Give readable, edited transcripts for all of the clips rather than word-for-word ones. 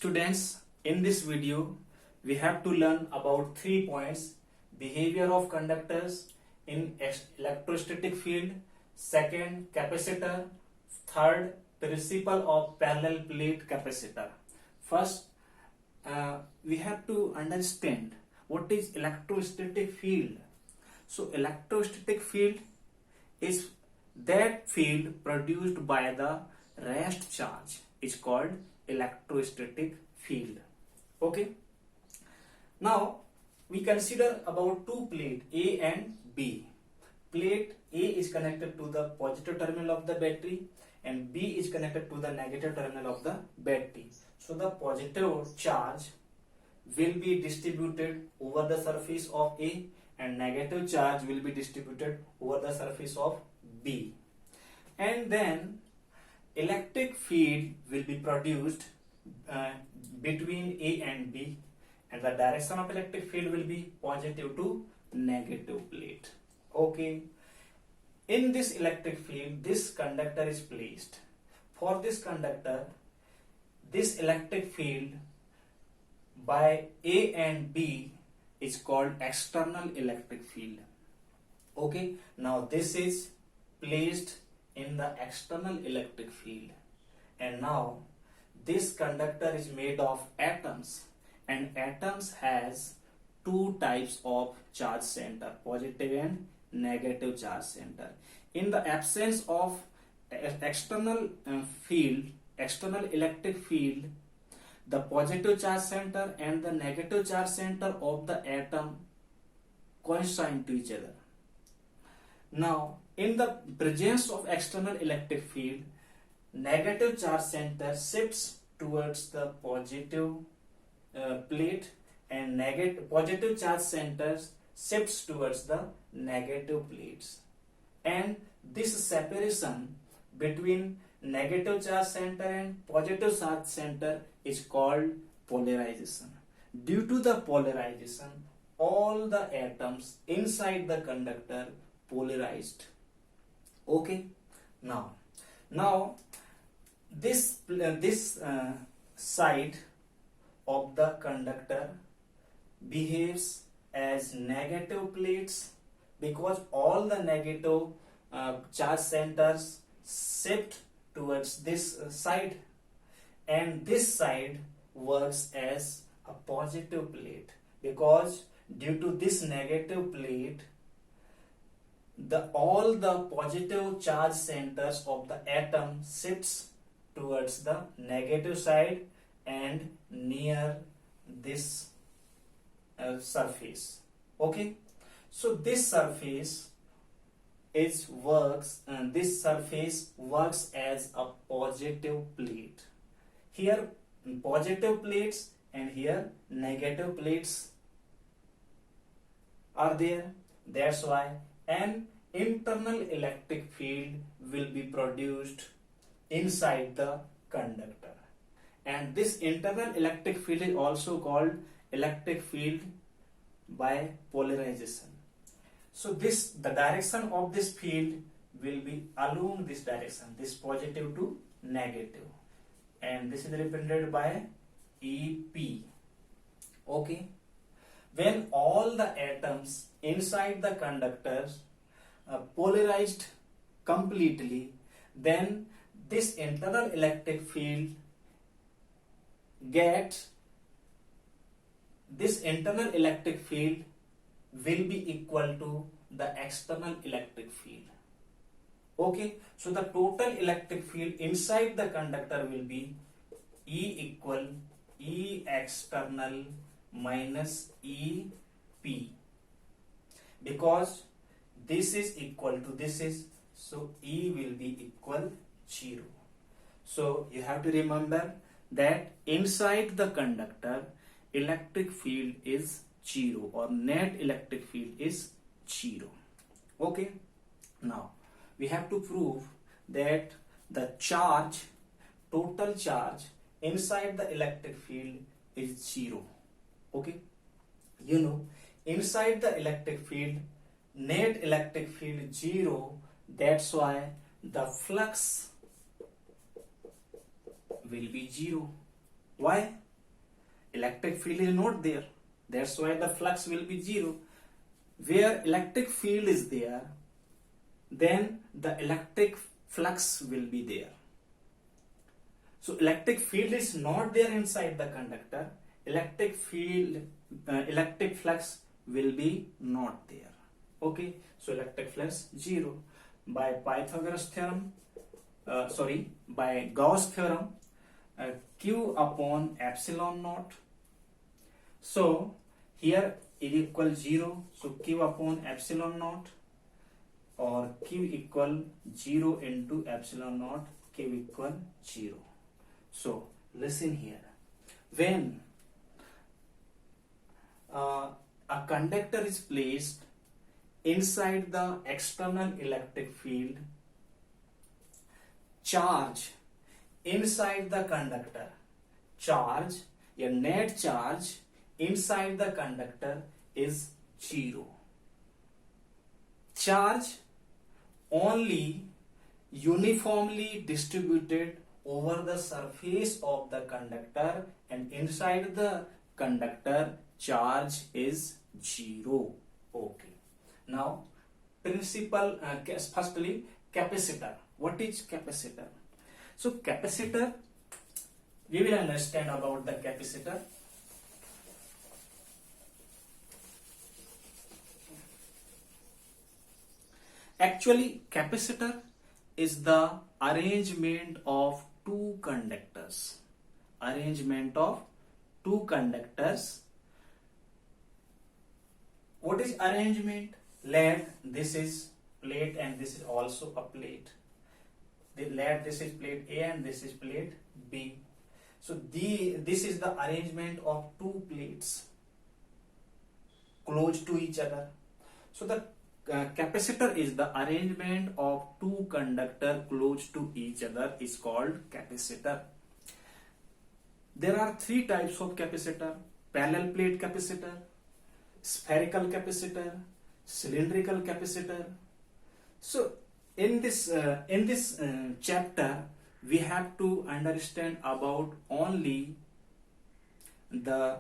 Students, in this video, we have to learn about 3 points: behavior of conductors in electrostatic field, second, capacitor, third, principle of parallel plate capacitor. First, we have to understand what is electrostatic field. So, electrostatic field is that field produced by the rest charge is called electrostatic field. Okay. Now we consider about two plate A and B. Plate A is connected to the positive terminal of the battery and B is connected to the negative terminal of the battery. So the positive charge will be distributed over the surface of A and negative charge will be distributed over the surface of B. And then electric field will be produced between A and B, and the direction of electric field will be positive to negative plate. Okay. In this electric field, this conductor is placed. For this conductor, this electric field by A and B is called external electric field. Okay. Now this is placed in the external electric field, and now this conductor is made of atoms, and atoms has two types of charge center, positive and negative charge center. In the absence of external external electric field, the positive charge center and the negative charge center of the atom coincide to each other. Now, in the presence of external electric field, negative charge center shifts towards the positive plate and positive charge center shifts towards the negative plates. And this separation between negative charge center and positive charge center is called polarization. Due to the polarization, all the atoms inside the conductor polarized. Okay. Now this side of the conductor behaves as negative plates because all the negative charge centers shift towards this side, and this side works as a positive plate because due to this negative plate, all the positive charge centers of the atom shifts towards the negative side and near this surface. Okay, so this surface works as a positive plate. Here positive plates and here negative plates are there. That's why an internal electric field will be produced inside the conductor, and this internal electric field is also called electric field by polarization. So the direction of this field will be along this direction, this positive to negative, and this is represented by EP. Okay. When all the atoms inside the conductors polarized completely, then this internal electric field will be equal to the external electric field. Okay, so the total electric field inside the conductor will be E equal E external minus EP, because this is equal to this is, so E will be equal 0. So you have to remember that inside the conductor electric field is 0 or net electric field is 0. Okay. Now we have to prove that the total charge inside the electric field is 0. Okay. Inside the electric field, net electric field is 0. That's why the flux will be 0. Why? electric field is not there. That's why the flux will be zero. Where electric field is there, then the electric flux will be there. So electric field is not there inside the conductor. Electric field, electric flux will be not there. Okay, so electric flux zero. By Pythagoras theorem, by Gauss theorem, Q upon epsilon naught. So here it equal 0. So Q upon epsilon naught, or Q equal 0 into epsilon naught, Q equal 0. So listen here. When a conductor is placed inside the external electric field, charge inside the conductor, a net charge inside the conductor is 0. Charge only uniformly distributed over the surface of the conductor, and inside the conductor charge is 0. Okay. Now, principal, firstly, capacitor. What is capacitor? So, capacitor, we will understand about the capacitor. Actually, capacitor is the arrangement of two conductors. Arrangement of two conductors. What is arrangement? Let this is plate and this is also a plate. Let this is plate A and this is plate B. So this is the arrangement of two plates close to each other. So the capacitor is the arrangement of two conductors close to each other is called capacitor. There are three types of capacitor: parallel plate capacitor, spherical capacitor, cylindrical capacitor. So in this chapter we have to understand about only the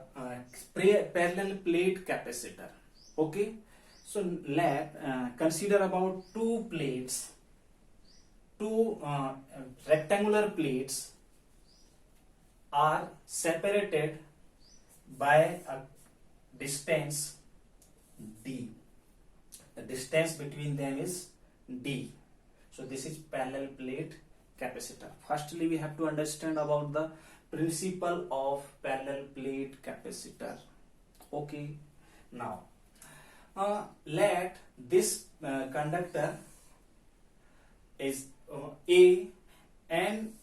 parallel plate capacitor. Okay, so let consider about two plates, two rectangular plates are separated by a distance d. The distance between them is d. So this is parallel plate capacitor. Firstly, we have to understand about the principle of parallel plate capacitor. Okay, now let this conductor is A, and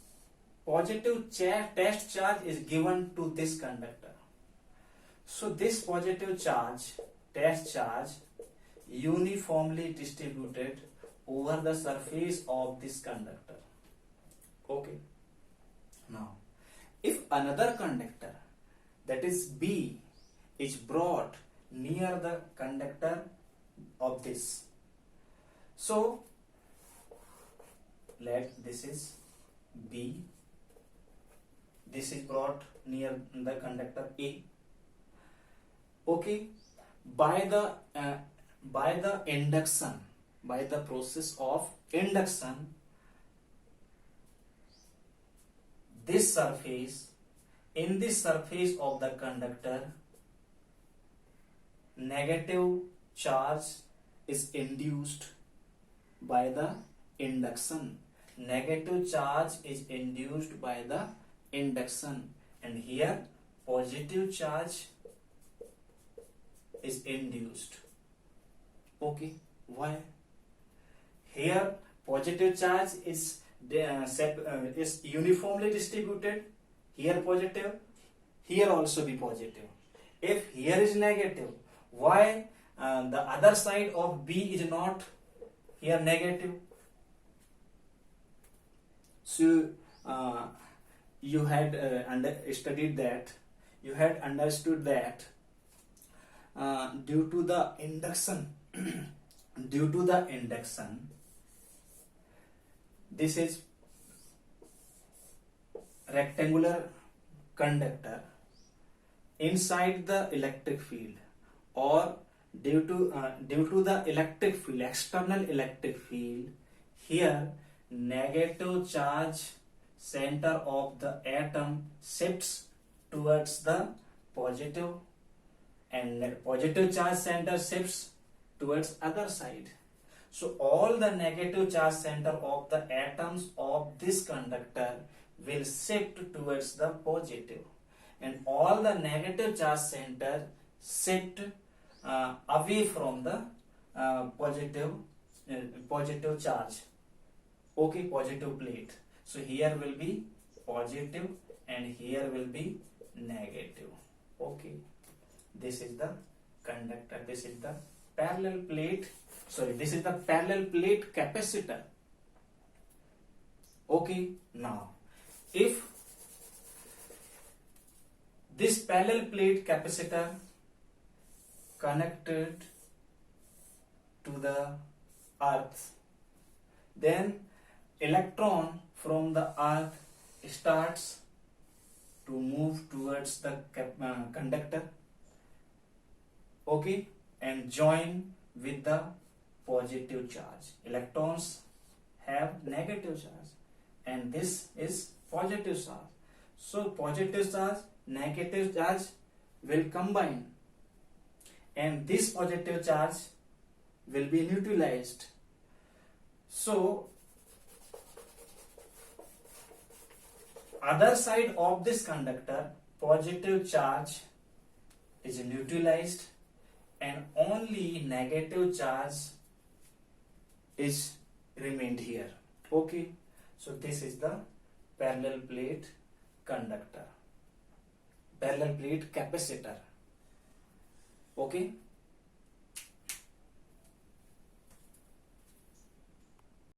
positive test charge is given to this conductor. So this positive charge, test charge, uniformly distributed over the surface of this conductor. Okay. Now, if another conductor, that is B, is brought near the conductor of this, so let this is B, this is brought near the conductor A. Okay, by the induction, by the process of induction, this surface, in this surface of the conductor, negative charge is induced by the induction. Negative charge is induced by the induction, and here positive charge is induced. Okay, why? Here positive charge is uniformly distributed. Here positive, here also be positive. If here is negative, why the other side of B is not here negative? So you had studied that, you had understood that due to the induction, due to the induction, this is rectangular conductor, inside the electric field, or due to the electric field, external electric field, here negative charge center of the atom shifts towards the positive, and positive charge center shifts towards other side. So all the negative charge center of the atoms of this conductor will shift towards the positive, and all the negative charge center shift away from the positive charge. Okay, positive plate. So here will be positive and here will be negative. Okay, this is the conductor. This is the parallel plate. Sorry, this is the parallel plate capacitor. Okay, now if this parallel plate capacitor connected to the earth, then electron from the earth starts to move towards the conductor, okay, and join with the positive charge. Electrons have negative charge and this is positive charge. So positive charge, negative charge will combine and this positive charge will be neutralized. So other side of this conductor, positive charge is neutralized and only negative charge is remained here. Okay, so this is the parallel plate conductor, parallel plate capacitor. Okay.